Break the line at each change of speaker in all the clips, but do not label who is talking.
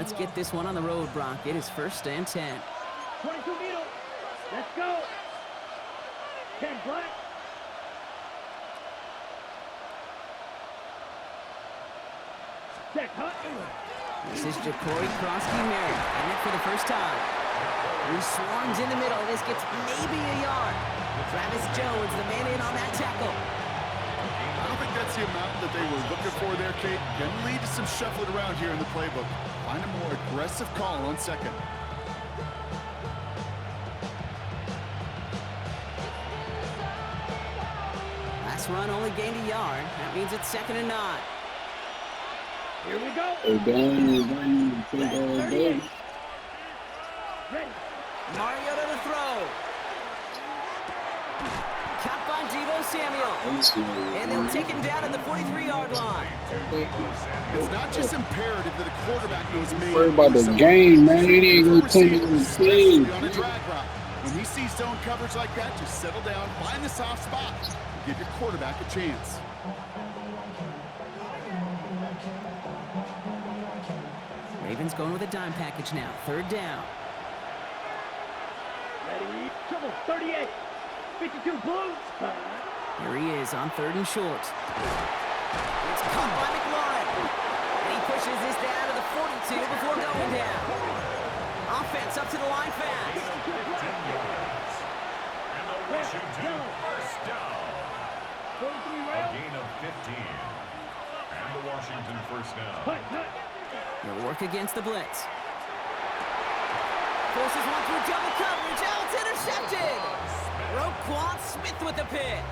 Let's get this one on the road, Brock. It is 1st and 10.
22 needle. Let's go. 10 black. Check hut.
This is Ja'Cory Krosky-Merritt, and it for the first time. He swarms in the middle. This gets maybe a yard. Travis Jones, the man in on that tackle.
I don't think that's the amount that they were looking for there, Kate. Can lead to some shuffling around here in the playbook. Find a more aggressive call on second.
Last run only gained a yard. That means it's 2nd and 9.
Here we go.
Hey,
Ready.
Mariota to throw. Caught by Deebo Samuel. And they'll take him down at the 43-yard line.
It's not just imperative that a quarterback knows maybe.
Worry about the game, man. He ain't gonna tell you the
Especially
game.
on a drag route. When he sees zone coverage like that, just settle down, find the soft spot, and give your quarterback a chance.
Ravens going with a dime package now. 3rd down.
Ready. Trouble. 38. 52 blue.
Here he is on 3rd and short. It's caught by McLaurin. And he pushes this down to the 42 before going down. Offense up to the line fast.
And the Washington first down.
43
A
rail.
gain of 15. And the Washington first down.
Hut, hut.
He'll work against the blitz. Forces one through double coverage. Oh, it's intercepted. Roquan Smith with the pick.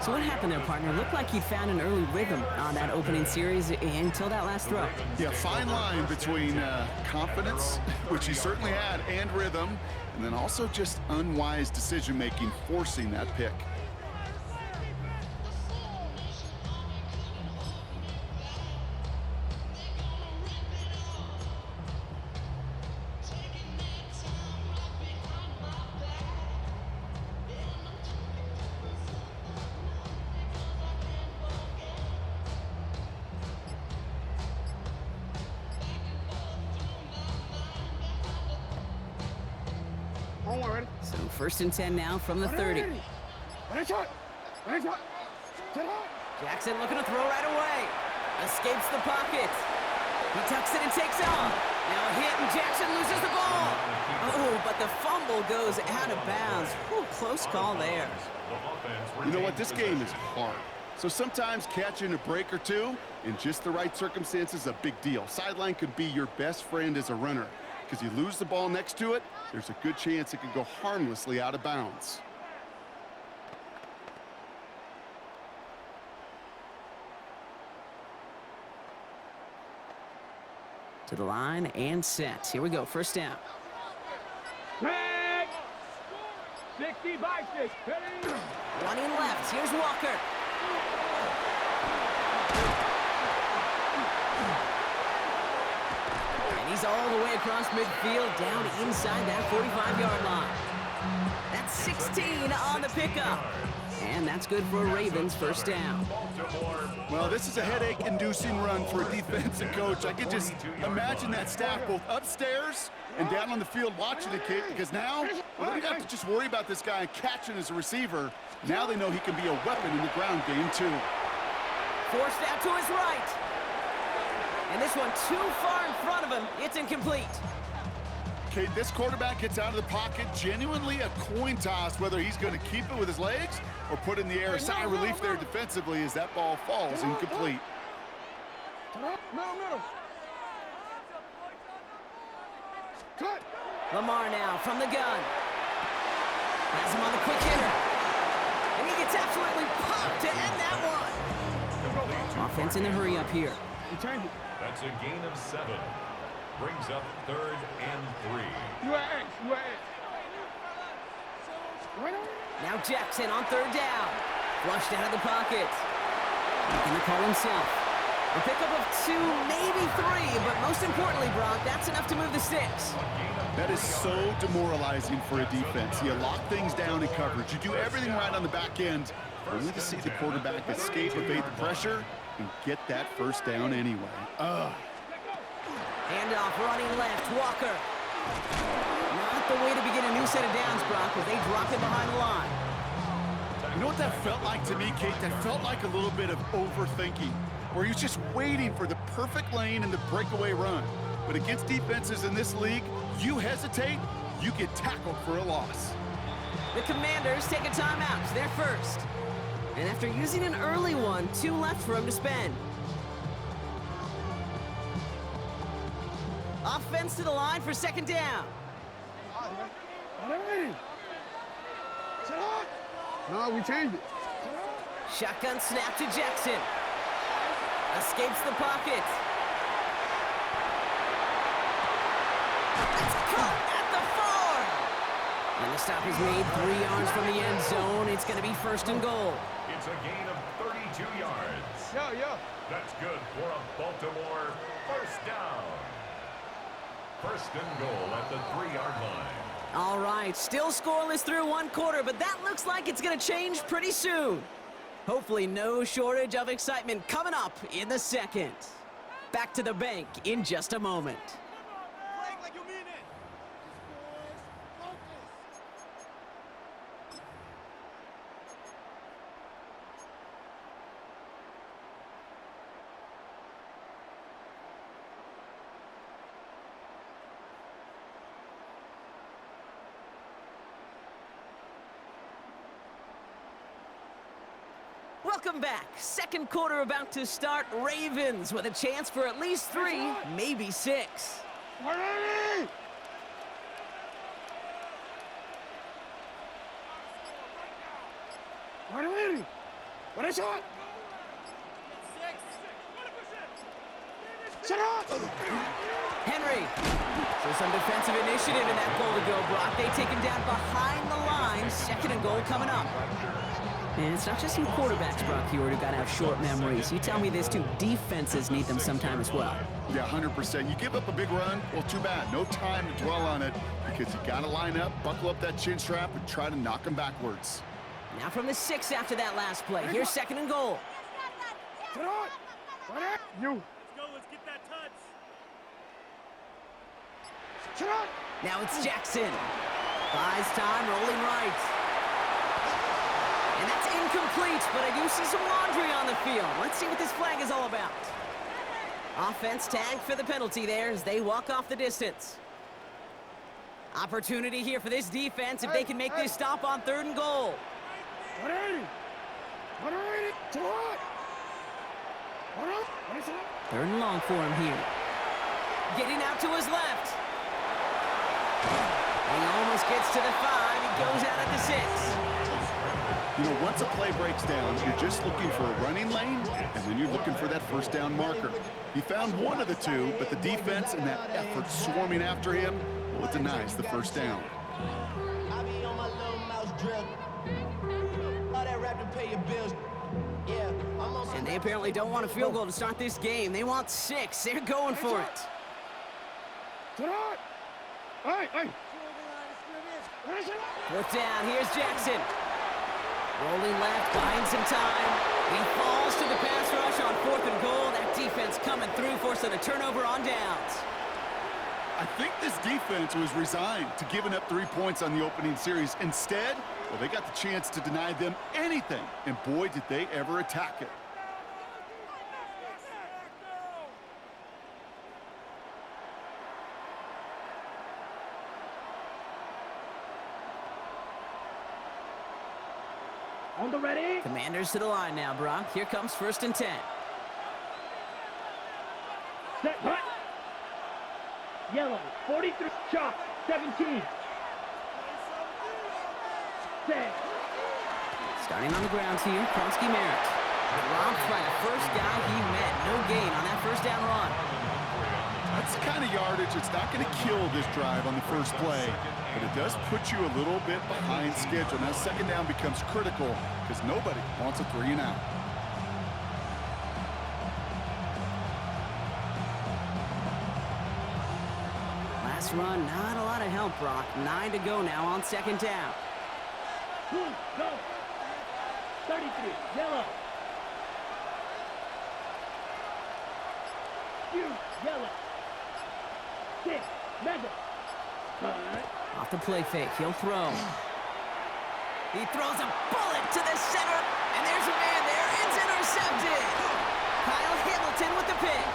So what happened there, partner? Looked like he'd found an early rhythm on that opening series until that last throw.
Yeah, fine line between confidence, which he certainly had, and rhythm, and then also just unwise decision-making, forcing that pick.
So 1st and 10 now from the 30. Jackson looking to throw right away. Escapes the pocket. He tucks it and takes off. Now a hit and Jackson loses the ball. Oh, but the fumble goes out of bounds. Whew, close call there.
You know what? This game is hard. So sometimes catching a break or two in just the right circumstances is a big deal. Sideline could be your best friend as a runner, because you lose the ball next to it, there's a good chance it could go harmlessly out of bounds.
To the line and set. Here we go. 1st down.
Tag. 60 by 6. Ready.
Running left. Here's Walker. And he's all the way across midfield, down inside that 45-yard line. That's 16 on the pickup. And that's good for Ravens 1st down.
Well, this is a headache-inducing run for a defensive coach. I could just imagine that staff both upstairs and down on the field watching the kid, because now well, they don't have to just worry about this guy catching as a receiver. Now they know he can be a weapon in the ground game, too.
Forced out to his right. And this one too far in front of him. It's incomplete.
Okay, this quarterback gets out of the pocket, genuinely a coin toss whether he's going to keep it with his legs or put it in the air. A sigh of relief there defensively as that ball falls incomplete.
Lamar now from the gun. Has him on the quick hitter. And he gets absolutely popped to end that one. Offense in the hurry up here.
That's a gain of 7. Brings up 3rd and 3.
Now Jackson on 3rd down. Flushed out of the pocket. Making the call himself. A pickup of 2, maybe 3, but most importantly, Brock, that's enough to move the sticks.
That is so demoralizing for a defense. You lock things down in coverage. You do everything right on the back end, only to see the quarterback escape, evade the pressure, and get that 1st down anyway.
Handoff running left, Walker. Not the way to begin a new set of downs, Brock, as they drop it behind the line.
You know what that felt like to me, Kate? That felt like a little bit of overthinking, where he's just waiting for the perfect lane and the breakaway run. But against defenses in this league, you hesitate, you get tackled for a loss.
The Commanders take a timeout. They're first. And after using an early one, 2 left for him to spend. Offense to the line for second down.
No, we changed it.
Shotgun snap to Jackson. Escapes the pocket. It's caught at the 4. And the stop is made 3 yards from the end zone. It's going to be first and goal.
It's a gain of 32 yards.
Yeah.
That's good for a Baltimore first down. First and goal at the 3-yard line.
All right, still scoreless through 1 quarter, but that looks like it's going to change pretty soon. Hopefully no shortage of excitement coming up in the second. Back to the bank in just a moment. Welcome back. Second quarter about to start. Ravens with a chance for at least 3, maybe 6.
What is it?
Henry. So some defensive initiative in that goal to go, Brock. They take him down behind the line. Second and goal coming up. And it's not just you quarterbacks, Brock, Hewitt, who got to have short memories. You tell me this too. Defenses need them sometime as well.
Yeah, 100%. You give up a big run, well, too bad. No time to dwell on it because you got to line up, buckle up that chin strap, and try to knock them backwards.
Now from the 6 after that last play. Here's second and goal.
You.
Let's get that touch.
Now it's Jackson. Buys time, rolling right. And that's incomplete, but I do see some laundry on the field. Let's see what this flag is all about. Offense tagged for the penalty there as they walk off the distance. Opportunity here for this defense if they can make this stop on 3rd and goal. 3rd and long for him here. Getting out to his left. He almost gets to the 5. He goes out at the 6.
You know, once a play breaks down, you're just looking for a running lane, and then you're looking for that first down marker. He found one of the 2, but the defense and that effort swarming after him, well, it denies the first down.
I be on my little mouse drip. All that rap to pay your bills. Yeah, I'm on.
And they apparently don't want a field goal to start this game. They want 6. They're going for it. Fourth down. Here's Jackson. Rolling left, buying some time. He falls to the pass rush on 4th and goal. That defense coming through, forcing a turnover on downs.
I think this defense was resigned to giving up 3 points on the opening series. Instead, well, they got the chance to deny them anything, and boy, did they ever attack it.
On the ready.
Commanders to the line now, Brock. Here comes 1st and 10.
Set. Hut. Yellow. 43. Chalk. 17. Set.
Starting on the ground here, Kronsky Merritt. Dropped by the first guy he met. No gain on that first down run.
That's the kind of yardage that's not going to kill this drive on the first play, but it does put you a little bit behind schedule. Now, second down becomes critical because nobody wants a 3 and out.
Last run, not a lot of help, Brock. 9 to go now on second down.
Go. 33. Yellow. Yellow. 6. Mega.
Off the play fake, he'll throw. He throws a bullet to the center, and there's a man there. It's intercepted. Kyle Hamilton with the pick.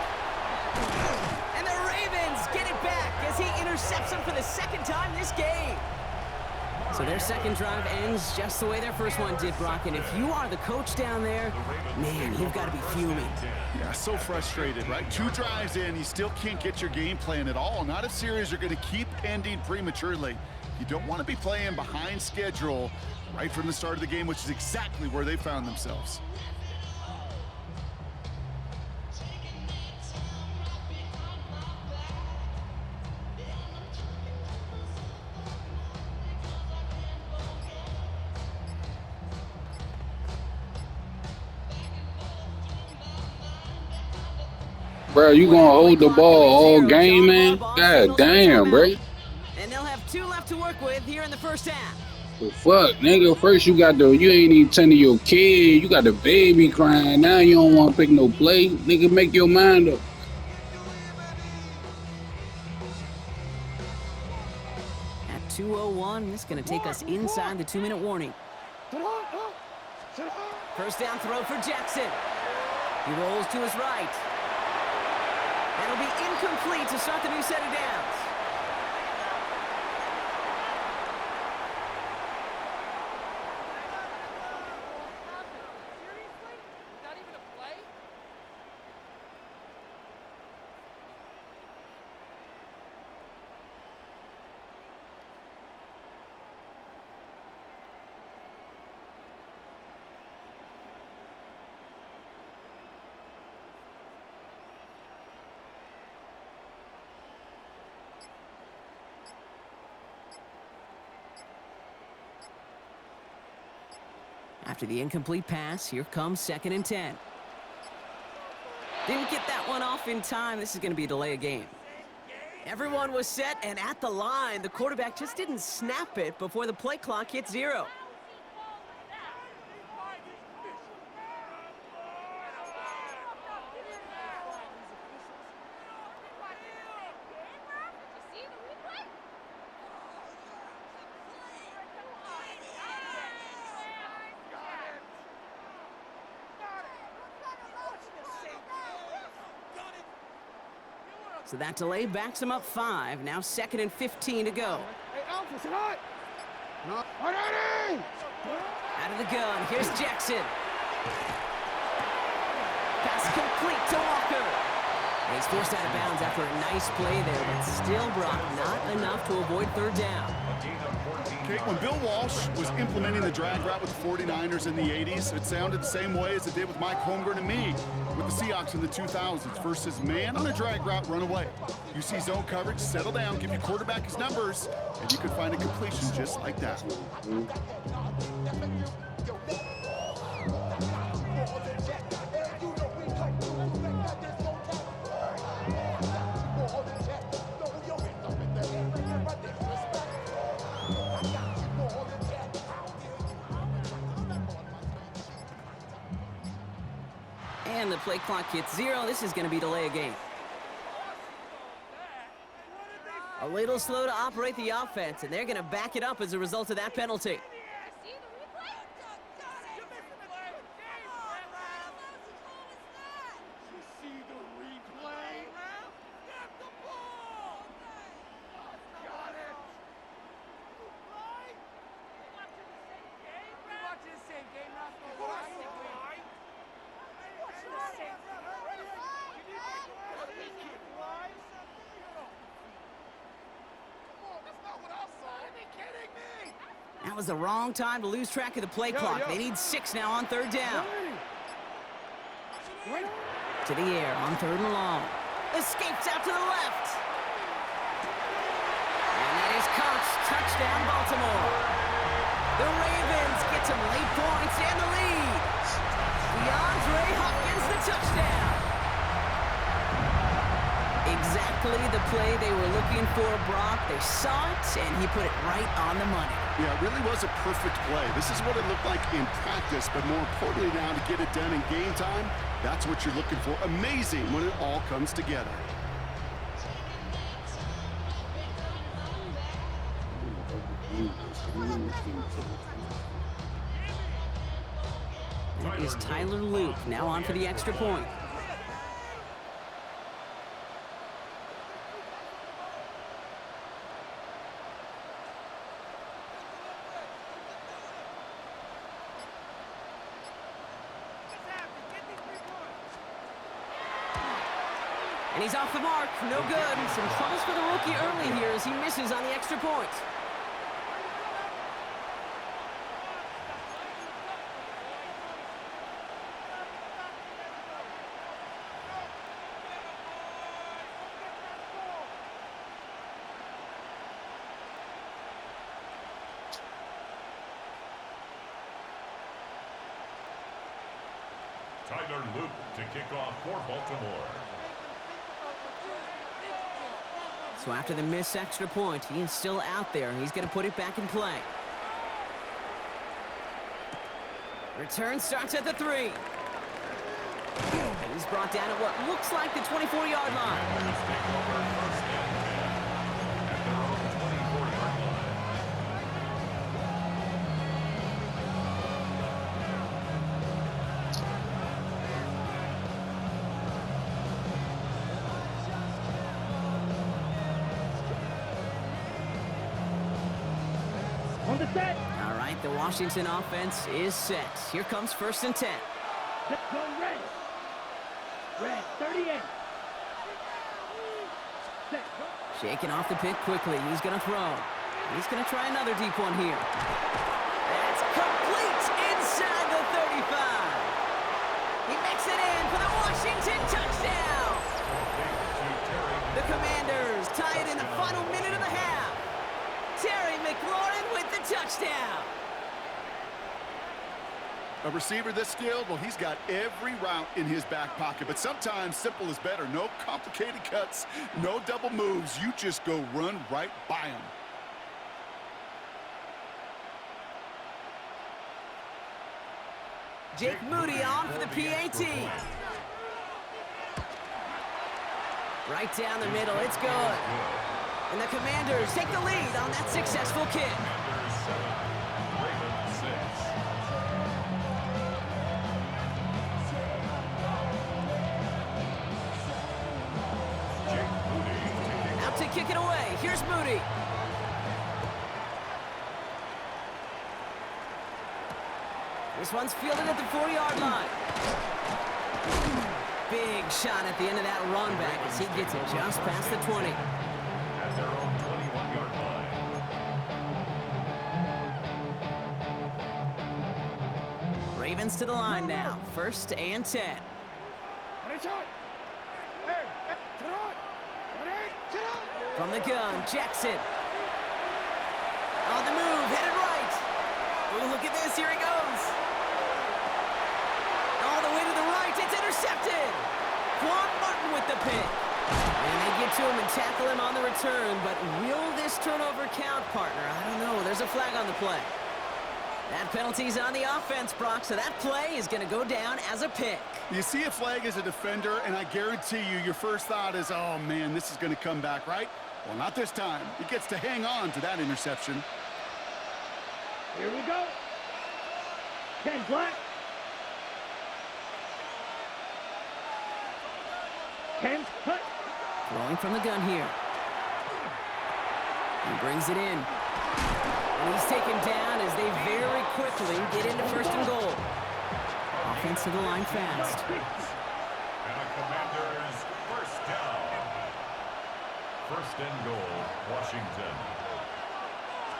And the Ravens get it back as he intercepts him for the second time this game. So their second drive ends just the way their first one did, Brock. And if you are the coach down there, man, you've got to be fuming.
Yeah, so frustrated, right? 2 drives in, you still can't get your game plan at all. Not if series are going to keep ending prematurely. You don't want to be playing behind schedule right from the start of the game, which is exactly where they found themselves.
Bro, you gonna hold the ball all game, man? God damn, bro.
And they'll have 2 left to work with here in the first half.
The fuck, nigga? First you ain't even tending your kid. You got the baby crying. Now you don't want to pick no play. Nigga, make your mind up.
At 2:01, this is going to take us inside the 2-minute warning. First down throw for Jackson. He rolls to his right. That'll be incomplete to start the new set of downs. After the incomplete pass, here comes 2nd and 10. Didn't get that one off in time. This is going to be a delay of game. Everyone was set and at the line. The quarterback just didn't snap it before the play clock hit 0. So that delay backs him up 5. Now 2nd and 15 to go.
Hey, Alpha, sit hot. No.
Out of the gun, here's Jackson. Pass complete to Walker. And he's forced out of bounds after a nice play there, but still, Brock, not enough to avoid 3rd down.
Okay, when Bill Walsh was implementing the drag route with the 49ers in the 80s, it sounded the same way as it did with Mike Holmgren and me with the Seahawks in the 2000s. Versus man on a drag route, run away. You see zone coverage, settle down, give your quarterback his numbers, and you can find a completion just like that.
And the play clock hits 0. This is going to be delay of game. A little slow to operate the offense, and they're going to back it up as a result of that penalty. That was the wrong time to lose track of the play clock. They need 6 now on 3rd down. To the air on 3rd and long. Escapes out to the left. And that is caught. Touchdown, Baltimore. The Ravens get some late points and the lead. DeAndre Hopkins, the touchdown. Exactly the play they were looking for, Brock. They saw it, and he put it right on the money.
Yeah, it really was a perfect play. This is what it looked like in practice, but more importantly now to get it done in game time, that's what you're looking for. Amazing when it all comes together.
That is Tyler Luke, now on for the extra point. And he's off the mark, no good. Some troubles for the rookie early here as he misses on the extra point.
Tyler Luke to kick off for Baltimore.
So after the missed extra point, he is still out there. He's going to put it back in play. Return starts at the 3. He's brought down at what looks like the 24-yard line.
On the set.
All right, the Washington offense is set. Here comes 1st and 10.
Go red. Red, 38. Set.
Shaking off the pick quickly. He's going to throw. He's going to try another deep one here. That's complete inside the 35. He makes it in for the Washington touchdown. The Commanders tie it in the final minute of the half. Terry McLaurin with the touchdown.
A receiver this skilled, well, he's got every route in his back pocket, but sometimes simple is better. No complicated cuts, no double moves. You just go run right by him.
Jake Moody on for the PAT. Right down the middle, it's good. And the Commanders take the lead on that successful kick.
Commanders 7, Ravens 6. Jake Moody
Out to kick it away. Here's Moody. This one's fielded at the 40-yard line. Big shot at the end of that run back as he gets it just past the 20.
at their own 21-yard line.
Ravens to the line now. 1st and 10. From the gun, Jackson. On the move, headed right. Ooh, look at this, here he goes. All the way to the right, it's intercepted. Quan Martin with the pick. And they get to him and tackle him on the return, but will this turnover count, partner? I don't know, there's a flag on the play. That penalty's on the offense, Brock, so that play is going to go down as a pick.
You see a flag as a defender, and I guarantee you, your first thought is, oh, man, this is going to come back, right? Well, not this time. He gets to hang on to that interception.
Here we go. 10 black. 10's cut.
Throwing from the gun here. He brings it in. And he's taken down as they very quickly get into 1st and goal. Offense to the line fast.
And the Commanders first down. 1st and goal, Washington.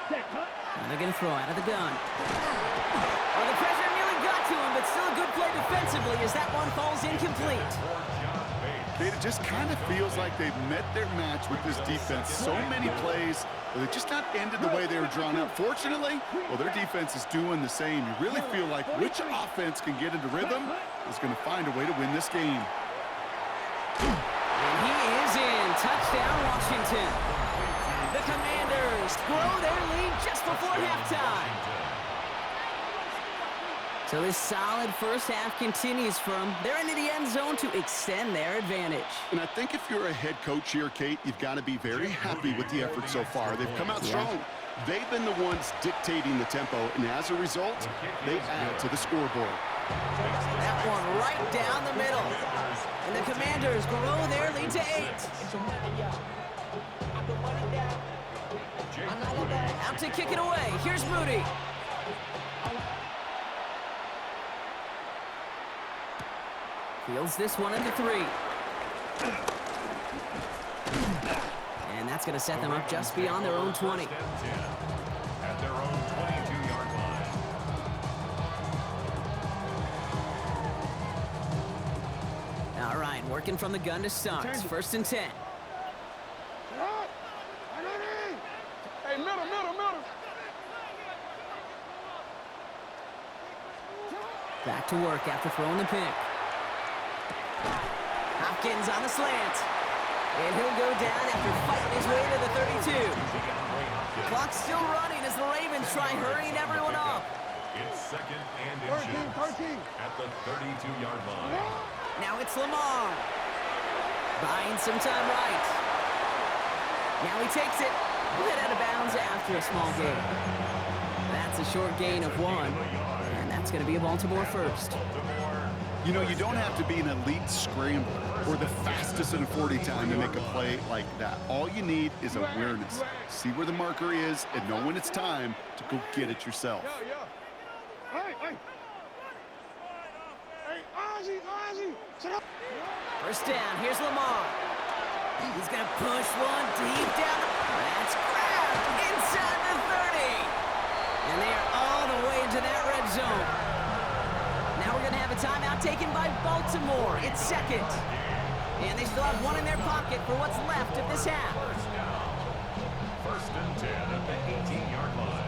Set cut.
And they're going to throw out of the gun. Well, the pressure nearly got to him, but still a good play defensively as that one falls incomplete.
It just kind of feels like they've met their match with this defense. So many plays, but they're just not ended the way they were drawn up. Fortunately, well, their defense is doing the same. You really feel like which offense can get into rhythm is going to find a way to win this game.
And he is in. Touchdown, Washington. The Commanders grow their lead just before halftime. So this solid first half continues for them. They're into the end zone to extend their advantage.
And I think if you're a head coach here, Kate, you've got to be very happy with the effort so far. They've come out strong. They've been the ones dictating the tempo, and as a result, they add to the scoreboard.
That one right down the middle. And the Commanders grow their lead to 8. Out to kick it away. Here's Moody. Fields this one into 3. And that's going to set them up just beyond their own 20.
At their own 22-yard line.
All right, working from the gun to start. First and 10.
Hey, middle.
Back to work after throwing the pick. Hopkins on the slant. And he'll go down after fighting his way to the 32. Clock's still running as the Ravens try hurrying everyone up.
It's second and inches
13.
at the 32-yard line.
Now it's Lamar. Buying some time right. Now he takes it. Head out of bounds after a small gain. That's a short gain of 1. And that's going to be a Baltimore first.
You know, you don't have to be an elite scrambler or the fastest in a 40 time to make a play like that. All you need is awareness. See where the marker is and know when it's time to go get it yourself.
Hey, Ozzy, sit up.
First down, here's Lamar. He's going to push one deep down. That's grabbed inside the 30. And they are all the way into that red zone. Now we're going to have a timeout taken by Baltimore. It's second. And they still have one in their pocket for what's left of this half.
First and 10 at the 18-yard line.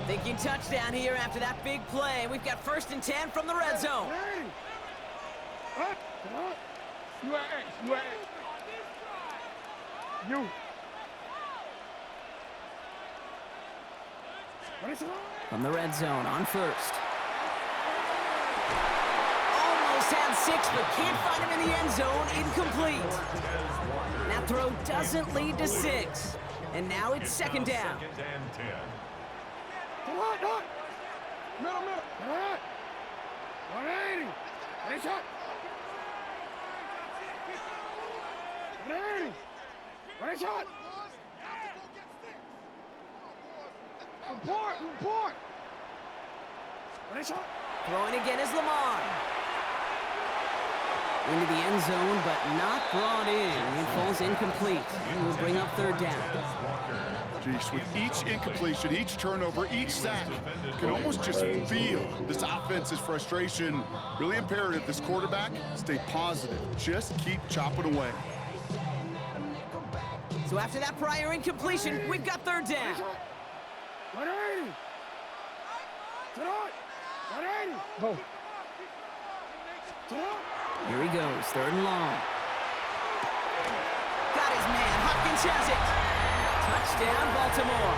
Thinking touchdown here after that big play. We've got first and 10 from the red zone.
You.
From the red zone on first. Almost had 6, but can't find him in the end zone. Incomplete. That throw doesn't lead to 6. And now it's second down.
Second and 10.
Middle. All right. 180. Ready, shot. 180. Ready, shot. Report. Ready, shot.
Throwing again is Lamar. Into the end zone, but not brought in. It falls incomplete. And will bring up third down.
Jeez, with each incompletion, each turnover, each sack, you can almost just feel this offense's frustration. Really imperative this quarterback stay positive. Just keep chopping away.
So after that prior incompletion, we've got third down.
180. Sit on. 180. Go. Sit on.
Here he goes, third and long. Got his man, Hopkins has it. Touchdown, Baltimore.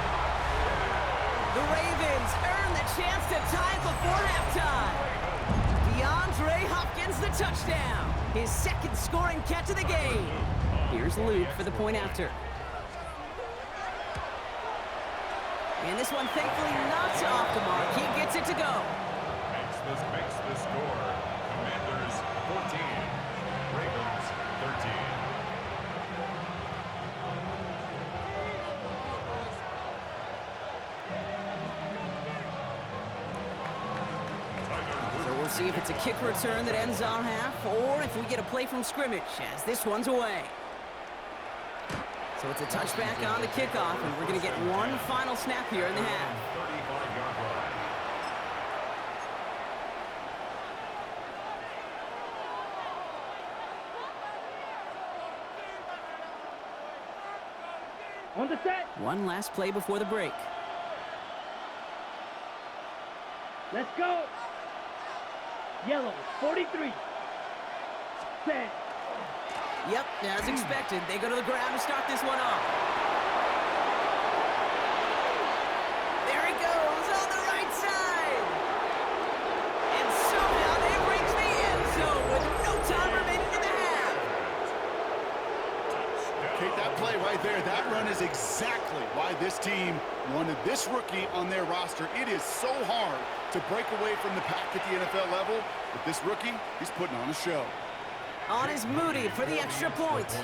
The Ravens earn the chance to tie it before halftime. DeAndre Hopkins, the touchdown. His second scoring catch of the game. Here's Luke for the point after. And this one thankfully not off the mark. He gets it to go.
Makes the score. Commanders 14. Ravens 13.
So we'll see if it's a kick return that ends our half, or if we get a play from scrimmage, as this one's away. So it's a touchback on the kickoff, and we're going to get one final snap here in the half.
35-yard line.
On the set.
One last play before the break.
Let's go. Yellow, 43. Set.
Yep, as expected, they go to the ground to start this one off. There he goes on the right
there. That run is exactly why this team wanted this rookie on their roster. It is so hard to break away from the pack at the NFL level, but this rookie, he's putting on a show.
On is Moody for the extra point.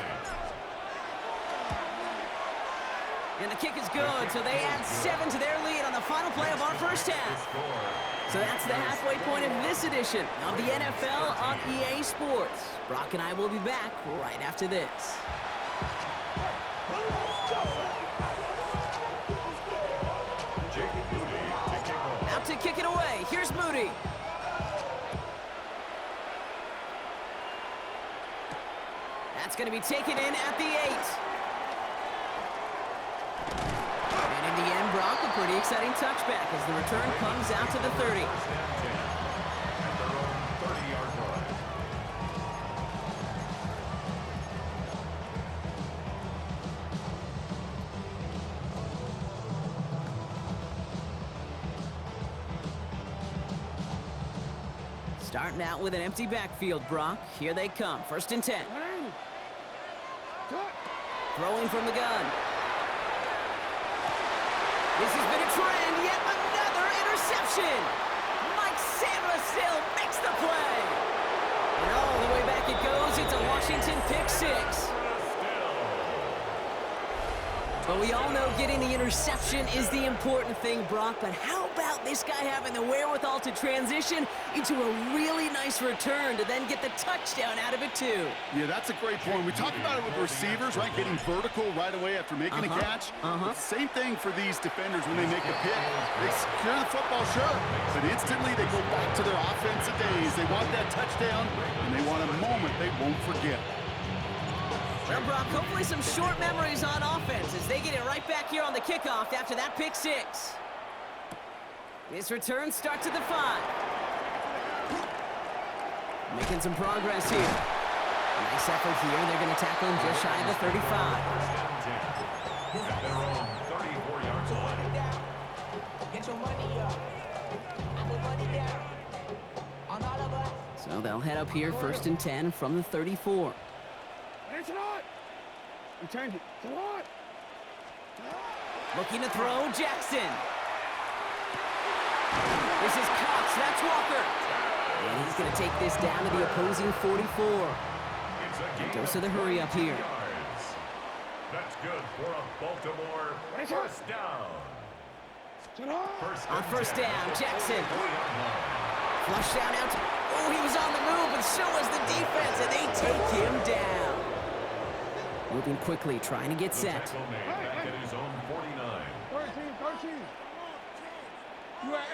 And the kick is good, so they add 7 to their lead on the final play of our first half. So that's the halfway point of this edition of the NFL on EA Sports. Brock and I will be back right after this. Out to kick it away. Here's Moody. That's going to be taken in at the 8. And in the end, Brock, a pretty exciting touchback as the return comes out to the 30. Starting out with an empty backfield, Brock. Here they come. 1st and 10. Throwing from the gun. This has been a trend. Yet another interception. Mike Samuel makes the play. And all the way back it goes. It's a Washington pick 6. But we all know getting the interception is the important thing, Brock. But how about this guy having the wherewithal to transition into a really nice return to then get the touchdown out of it, too?
Yeah, that's a great point. We talk about it with receivers, right? Getting vertical right away after making a catch. Same thing for these defenders when they make a pick. They secure the football, sure, but instantly they go back to their offensive days. They want that touchdown, and they want a moment they won't forget.
Well, Brock, hopefully some short memories on offense as they get it right back here on the kickoff after that pick 6. This return starts at the 5. Making some progress here. Nice effort here. They're going to tackle him just shy of the 35.
At their own 34-yard line.
Get your money up. I put money down. On all of us.
So they'll head up here 1st and 10 from the 34.
It's not. You change it. It's not.
Looking to throw, Jackson. This is Cox, that's Walker. And he's going to take this down to the opposing 44. Dose of the hurry up here.
That's good for a Baltimore first down.
On 1st down, Jackson. Flush down out to... Oh, he was on the move, and so was the defense, and they take him down. Moving quickly, trying to get set.
Back at his own 49.
13. You are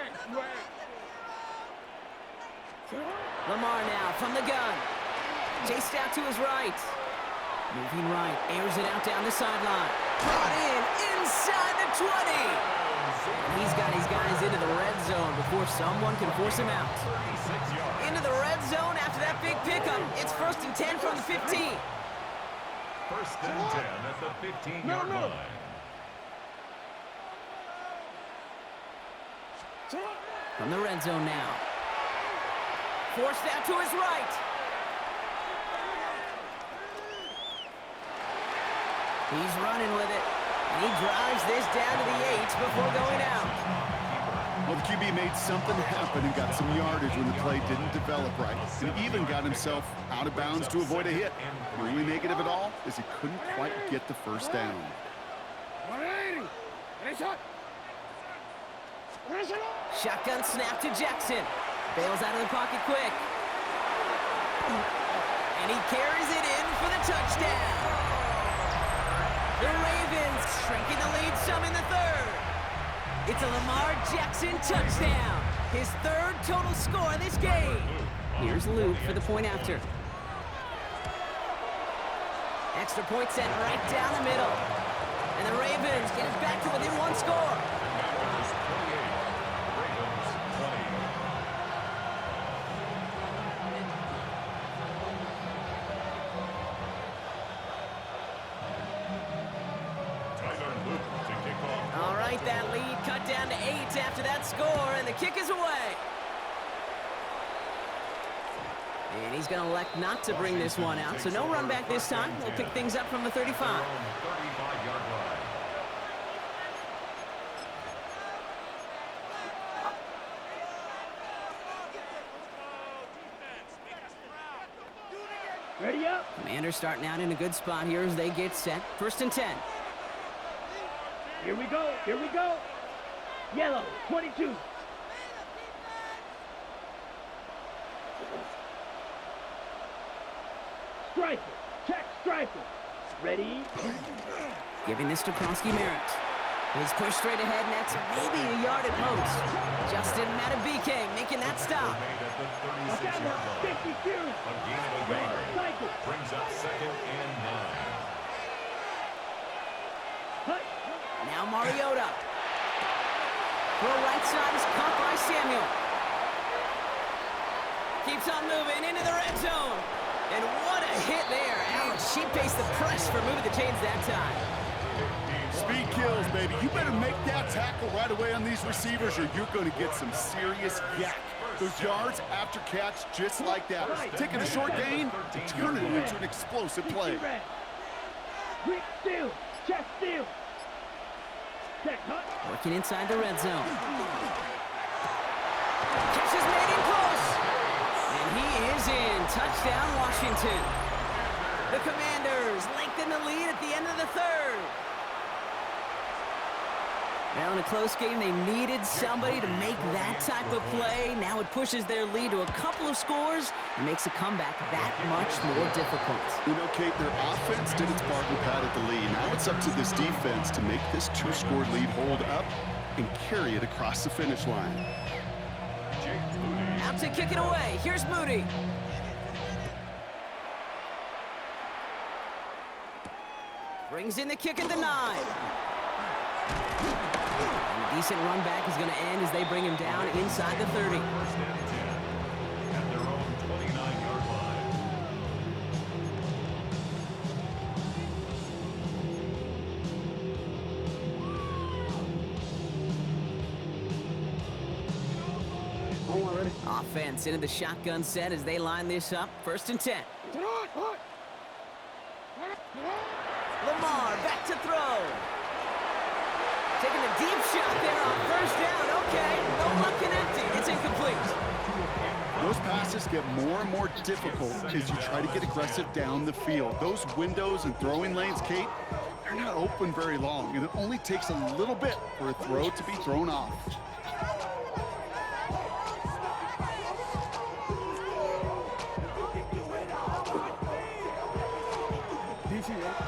Lamar now from the gun. Chased out to his right. Moving right, airs it out down the sideline. Brought in inside the 20. And he's got his guys into the red zone before someone can force him out. Into the red zone after that big pickup. It's 1st and 10 from the 15.
1st and 10 at the 15-yard line.
From the red zone now. Forced out to his right. He's running with it. And he drives this down to the 8 before going out.
Well, the QB made something happen and got some yardage when the play didn't develop right. And even got himself out of bounds to avoid a hit. The only negative at all is he couldn't quite get the 1st down.
180.
Shotgun snap to Jackson. Bails out of the pocket quick. And he carries it in for the touchdown. The Ravens shrinking the lead some in the 3rd. It's a Lamar Jackson touchdown. His 3rd total score in this game. Here's Luke for the point after. Extra point set right down the middle. And the Ravens get it back to within 1 score. All right, that lead cut down to 8 after that score, and the kick is away. And he's going to elect not to bring this one out, so no run back this time. They'll pick things up from the 35.
up.
Commanders starting out in a good spot here as they get set. 1st and 10.
Here we go. Here we go. Yellow, 22. Striker. Check striker. Ready?
Giving this to Kronsky-Merritt. His push straight ahead, and that's maybe a yard at most. Justin Matabike making that stop.
Made at the 36-yard line.
52.
A gain of a yard.
Cycle.
Brings up 2nd and 9.
Hut.
Now Mariota. Throw right side is caught by Samuel. Keeps on moving into the red zone. And what a hit there. Ouch, she paced the press for moving the chains that time.
Speed kills, baby. You better make that tackle right away on these receivers or you're going to get some serious yak. Those yards after catch just like that. Taking a short gain, turning it into an explosive play.
Quick steal. Check steal. Check hut.
Working inside the red zone. Catch is made in close. And he is in. Touchdown, Washington. The Commanders lengthen the lead at the end of the 3rd. Now in a close game, they needed somebody to make that type of play. Now it pushes their lead to a couple of scores and makes a comeback that much more difficult.
You know, Kate, their offense did its part and padded the lead. Now it's up to this defense to make this 2-score lead hold up and carry it across the finish line.
Out to kick it away. Here's Moody. Brings in the kick at the 9. And a decent run back is going to end as they bring him down inside the 30.
1st and 10. At their own 29-yard line.
Offense into the shotgun set as they line this up. 1st and 10. Lamar back to throw. Taking a deep shot there on 1st down. Okay, no luck connecting. It's incomplete.
Those passes get more and more difficult as you try to get aggressive down the field. Those windows and throwing lanes, Kate, they're not open very long, and it only takes a little bit for a throw to be thrown off.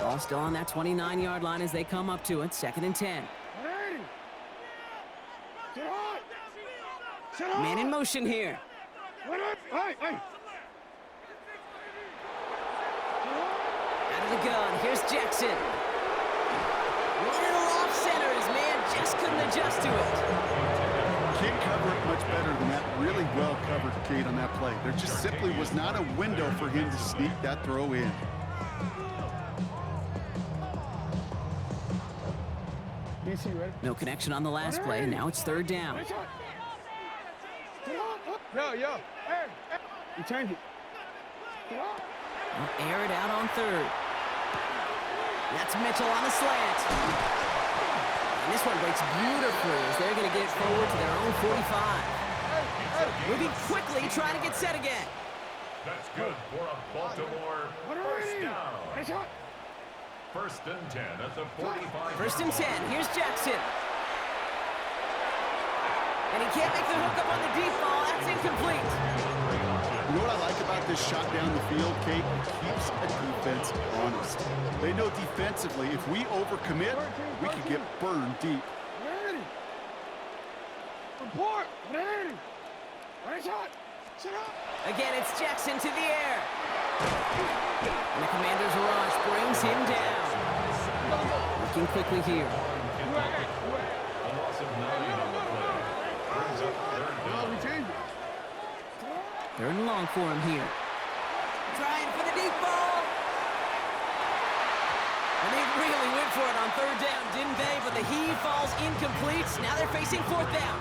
Ball still on that 29-yard line as they come up to it. 2nd and 10. Man in motion here. Out of the gun, here's Jackson. Little off center, his man just couldn't adjust to it.
Can't cover it much better than that. Really well covered, Kate, on that play. There just simply was not a window for him to sneak that throw in.
No connection on the last play. Now it's 3rd down.
Yo. Hey. You change it.
They'll air it out on 3rd. That's Mitchell on the slant. And this one breaks beautifully as they're going to get it forward to their own 45. Moving quickly, trying to get set again.
That's good for a Baltimore 1st down. 1st and 10 at the 45.
1st and 10. Here's Jackson. And he can't make the hook up on the deep ball. That's incomplete.
You know what I like about this shot down the field, Kate? It keeps a defense honest. They know defensively, if we overcommit, we could get burned deep.
Again, it's Jackson to the air. And the Commanders' rush brings him down. Working quickly here.
A loss of 9 on the play. Brings up 3rd down.
3rd and long for him here. Trying for the deep ball. And they really went for it on 3rd down, didn't they? But the heave falls incomplete. Now they're facing 4th down.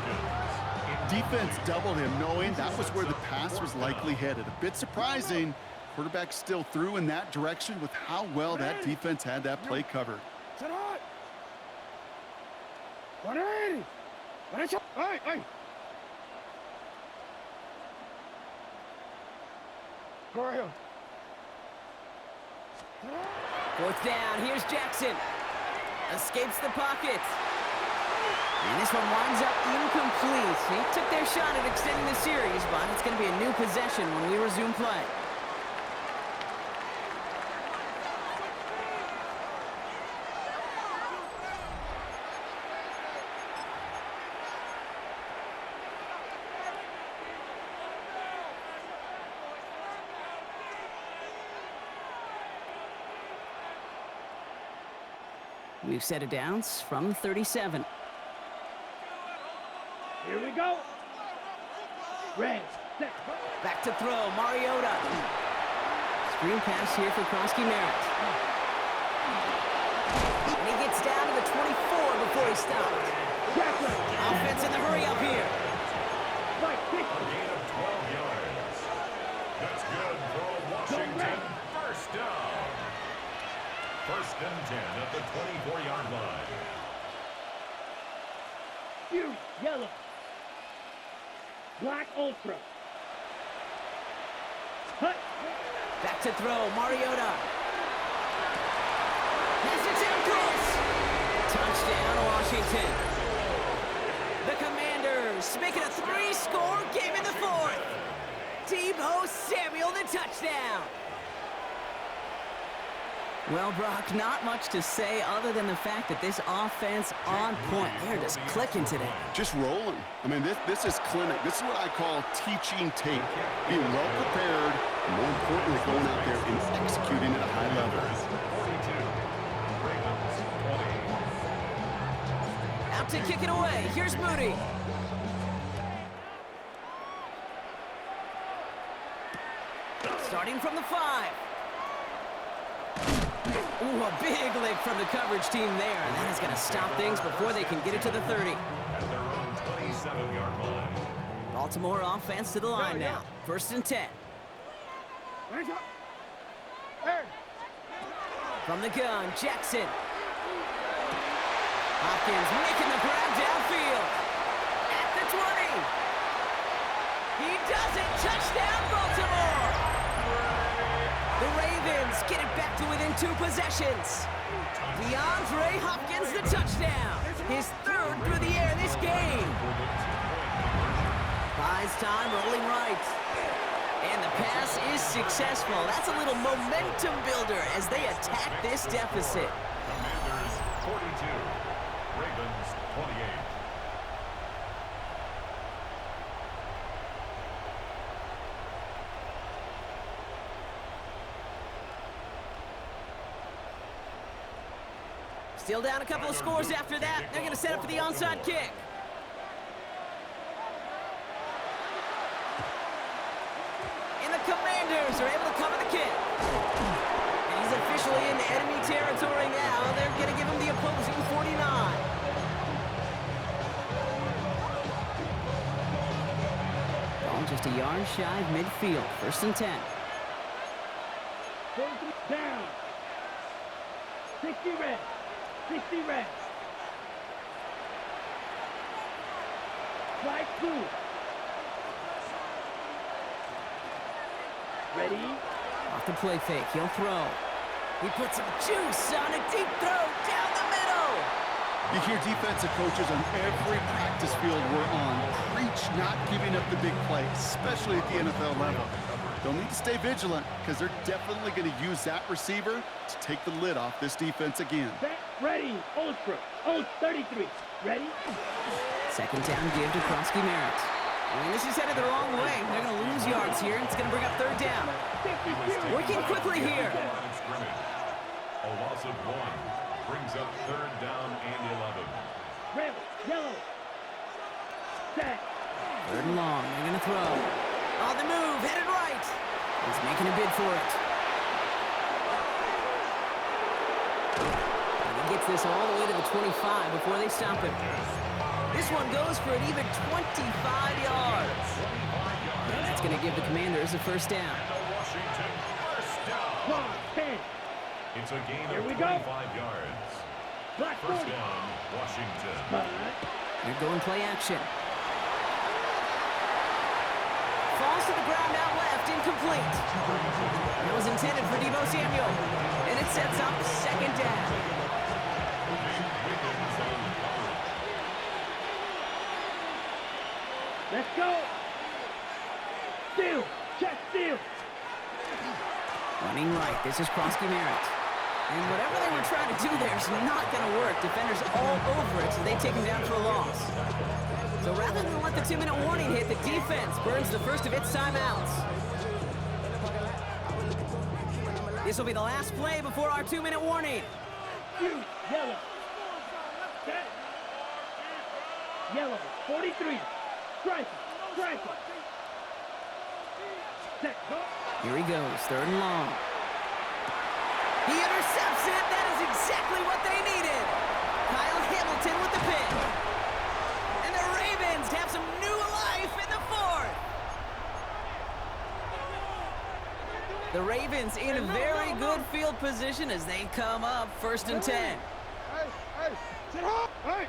Defense doubled him, knowing that was where the pass was likely headed. A bit surprising. Quarterback still threw in that direction with how well that defense had that play covered.
180. Hey. Go ahead.
Fourth down, here's Jackson. Escapes the pocket. And this one winds up incomplete. He took their shot at extending the series, but it's going to be a new possession when we resume play. We've set it down from 37.
Here we go. Red, set.
Back to throw, Mariota. Screen pass here for Krosky-Merritt. And he gets down to the 24 before he stops. Offense in the hurry up here.
Right,
A gain of 12 yards. That's good for a Washington first down. First and 10 at the 24-yard line.
Fury, yellow. Black ultra. Hut.
Back to throw, Mariota. Has it down close. Touchdown, Washington. The Commanders make it a 3-score game in the fourth. Deebo Samuel, the touchdown. Well, Brock, not much to say other than the fact that this offense on point. They're just clicking today.
Just rolling. I mean, this is clinic. This is what I call teaching tape. Being well prepared, and more importantly, going out there and executing at a high level.
42. Ravens 20.
Out to kick it away. Here's Moody. Starting from the 5. Ooh, a big lick from the coverage team there. And that is going to stop things before they can get it to the 30.
At their own 27-yard line.
Baltimore offense to the line now. First and 10.
Hands up. There.
From the gun, Jackson. Hopkins making the grab downfield. At the 20. He does it. Touchdown, Baltimore. The Ravens get it back to within 2 possessions. DeAndre Hopkins, the touchdown. His 3rd through the air this game. Buys time, rolling right. And the pass is successful. That's a little momentum builder as they attack this deficit.
Commanders 42. Ravens 28.
Still down a couple of scores after that. They're going to set up for the onside kick. And the Commanders are able to cover the kick. And he's officially in enemy territory now. They're going to give him the opposing 49. Ball just a yard shy of midfield. First and 10.
Down. 60 red. 60 red. Strike 2. Ready?
Off the play fake, he'll throw. He puts some juice on a deep throw down the middle.
You hear defensive coaches on every practice field we're on preach not giving up the big play, especially at the NFL level. They'll need to stay vigilant because they're definitely going to use that receiver to take the lid off this defense again.
Set, ready. Ultra. 33. Ready?
Second down give to Krosky-Merritt. I mean, this is headed the wrong way. They're going to lose yards here. It's going to bring up 3rd down. Working quickly here.
A loss of 1 brings up 3rd down and 11.
Red, yellow. Set.
3rd and long. They're going to throw. On the move, headed right. He's making a bid for it. And he gets this all the way to the 25 before they stop him. This one goes for an even 25 yards. And that's going to give the Commanders a first down.
Washington first down.
10.
It's a gain
Here
of
we
25
go.
yards.
Black
First
40.
down, Washington.
They're going play action. Falls falls to the ground out left, incomplete. That was intended for Deebo Samuel, and it sets up second down.
Let's go. Steal. Check steal.
Running right, this is Krosky Merritt. And whatever they were trying to do there is not going to work. Defenders all over it, so they take him down for a loss. So rather than let the 2-minute warning hit, the defense burns the first of its timeouts. This will be the last play before our 2-minute warning.
Yellow. Set. Yellow. 43. Strike. Strike. Set. Go.
Here he goes, 3rd and long. He intercepts it. That is exactly what they needed. Kyle Hamilton with the pick. And the Ravens have some new life in the 4th. The Ravens in very good field position as they come up 1st and 10.
Hey, sit up. Hey.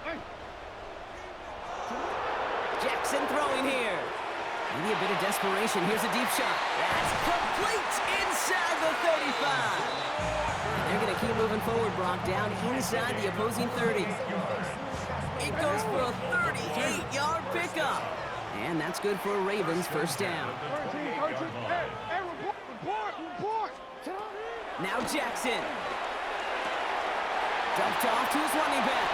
Jackson throwing here. Maybe a bit of desperation. Here's a deep shot. That's complete inside the 35. They're going to keep moving forward, Brock, down inside the opposing 30. It goes for a 38-yard pickup. And that's good for a Ravens 1st down.
Hey, report.
Now Jackson. Dumped off to his running back.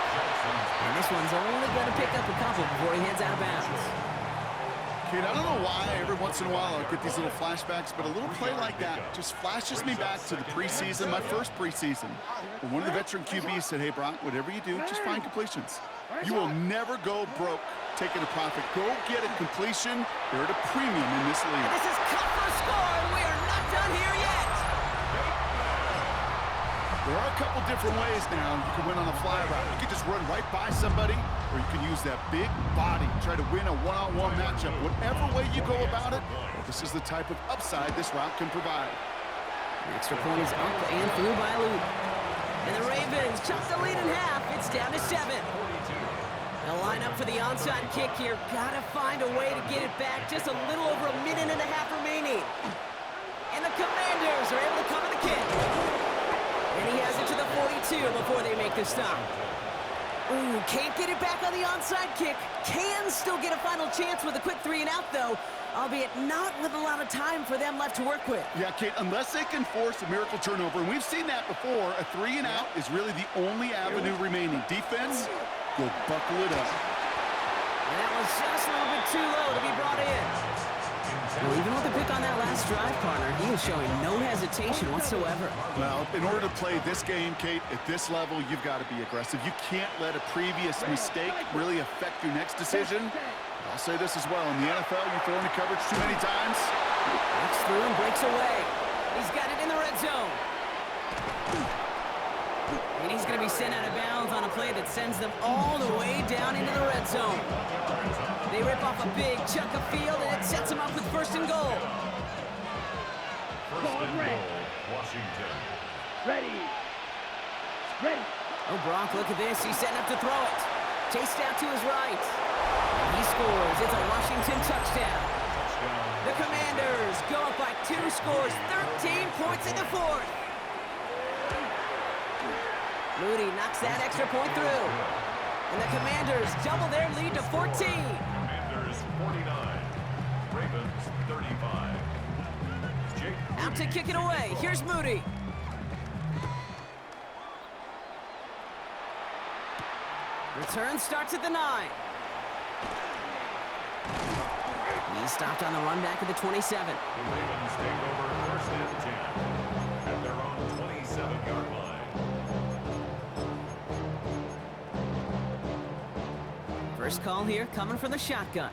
And this one's only going to pick up a couple before he heads out of bounds.
Kid, I don't know why every once in a while I get these little flashbacks, but a little play like that just flashes me back to the preseason, my first preseason. When one of the veteran QBs said, hey, Brock, whatever you do, just find completions. You will never go broke taking a profit. Go get a completion. They're at a premium in this league.
This is cut for a score, and we are not done here yet.
There are a couple different ways now. You can win on a fly route. You can just run right by somebody, or you can use that big body, try to win a one-on-one matchup. Whatever way you go about it, this is the type of upside this route can provide.
The extra point is up and through by Luke. And the Ravens chop the lead in half. It's down to 7. They'll line up for the onside kick here. Gotta find a way to get it back. Just a little over a minute and a half remaining. And the Commanders are able to cover the kick. And he has it to the 42 before they make the stop. Ooh, can't get it back on the onside kick. Can still get a final chance with a quick 3-and-out, though, albeit not with a lot of time for them left to work with.
Yeah, Kate, unless they can force a miracle turnover, and we've seen that before, a 3-and-out is really the only avenue remaining. Defense, go buckle it up.
And that was just a little bit too low to be brought in. Well, even with the pick on that last drive, partner, he was showing no hesitation whatsoever.
Well, in order to play this game, Kate, at this level, you've got to be aggressive. You can't let a previous mistake really affect your next decision. I'll say this as well. In the NFL, you throw into coverage too many times.
Breaks through and breaks away. He's got it in the red zone. And he's going to be sent out of bounds on a play that sends them all the way down into the red zone. They rip off a big chunk of field, and it sets them up with 1st and goal.
First and goal, Washington.
Ready.
Oh, Brock, look at this. He's setting up to throw it. Chased out to his right. And he scores. It's a Washington touchdown. The Commanders go up by 2 scores, 13 points in the 4th. Moody knocks that extra point through. And the Commanders double their lead to 14.
Commanders 49, Ravens 35.
Out to kick it away. Here's Moody. Return starts at the 9. He's stopped on the run back at the 27.
The Ravens take over 1st and 10 at their own 27-yard line.
First call here coming from the shotgun.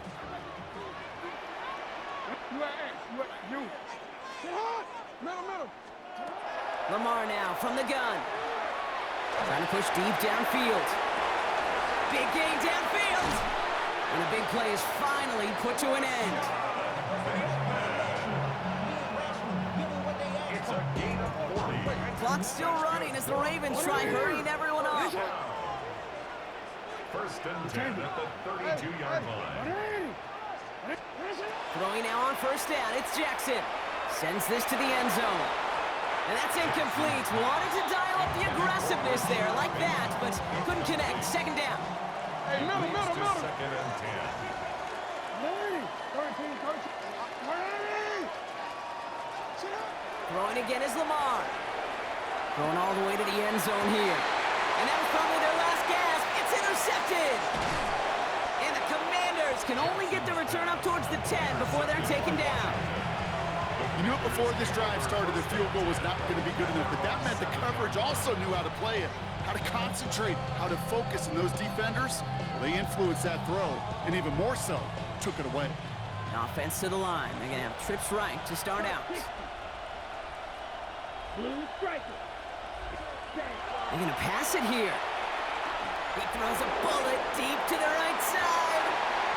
You. Sit hard. Middle.
Lamar now from the gun. Trying to push deep downfield. Big gain downfield. And a big play is finally put to an end.
It's a gain of 40.
Clock's still running as the Ravens try hurrying everyone up.
1st and 10 at the 32-yard line.
Throwing now on first down, it's Jackson. Sends this to the end zone. And that's incomplete. Wanted to dial up the aggressiveness there like that, but couldn't connect. Second down.
Hey, middle.
Second and 10.
13. Sit up.
Throwing again is Lamar. Going all the way to the end zone here. And that was probably their last gasp. It's intercepted. And the Commanders can only get the return up towards the 10 before they're taken down.
You knew it before this drive started, the field goal was not going to be good enough, but that meant the coverage also knew how to play it, how to concentrate, how to focus, and those defenders, well, they influenced that throw, and even more so, took it away.
An offense to the line. They're going to have trips right to start out.
Blue striker.
They're going to pass it here. He throws a bullet deep to the right side.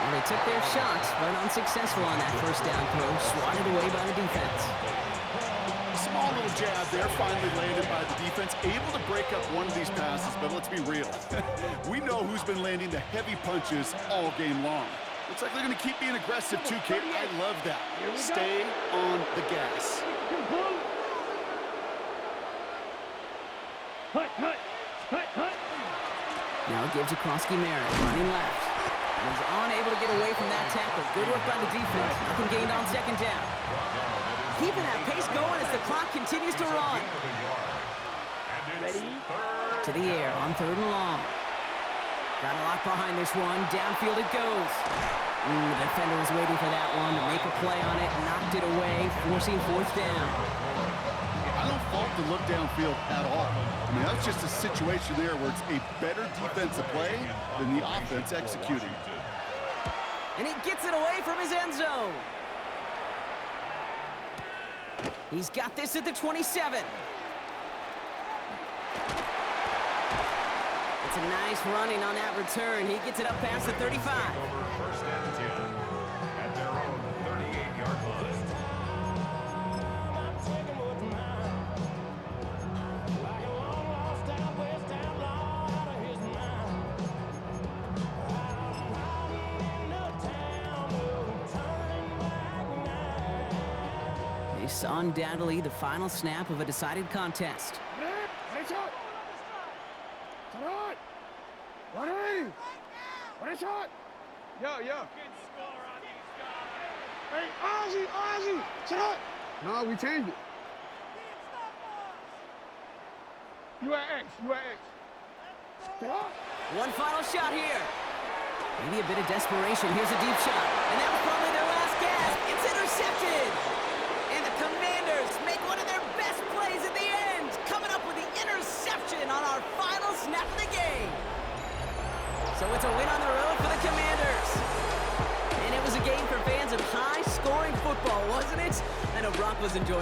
Well, they took their shots, but unsuccessful on that first down throw, swatted away by the defense.
Small little jab there, finally landed by the defense, able to break up one of these passes, but let's be real. We know who's been landing the heavy punches all game long. Looks like they're going to keep being aggressive too, Kate. I love that. Stay on the gas.
Hut.
Now it gives to Krosky Merritt, running left. And he's unable to get away from that tackle. Good work by the defense. Nothing gained on second down. Keeping that pace going as the clock continues to run.
Ready?
To the air on third and long. Got a lock behind this one. Downfield it goes. The defender was waiting for that one to make a play on it. Knocked it away, forcing fourth down.
I don't fault the look downfield at all. I mean, that's just a situation there where it's a better defensive play than the offense executing.
And he gets it away from his end zone. He's got this at the 27. It's a nice running on that return. He gets it up past the 35.
Over first and 10 at their own 38-yard line.
It's undoubtedly the final snap of a decided contest.
Yo. Hey, Ozzy, sit up. No, we changed it. You at X. Sit up.
One final shot here. Maybe a bit of desperation. Here's a deep shot. And that was probably their last gasp. It's intercepted. And the Commanders make one of their best plays at the end, coming up with the interception on our final snap of the game. So it's a win on the road for the Commanders. And it was a game for fans of high-scoring football, wasn't it? I know Brock was enjoying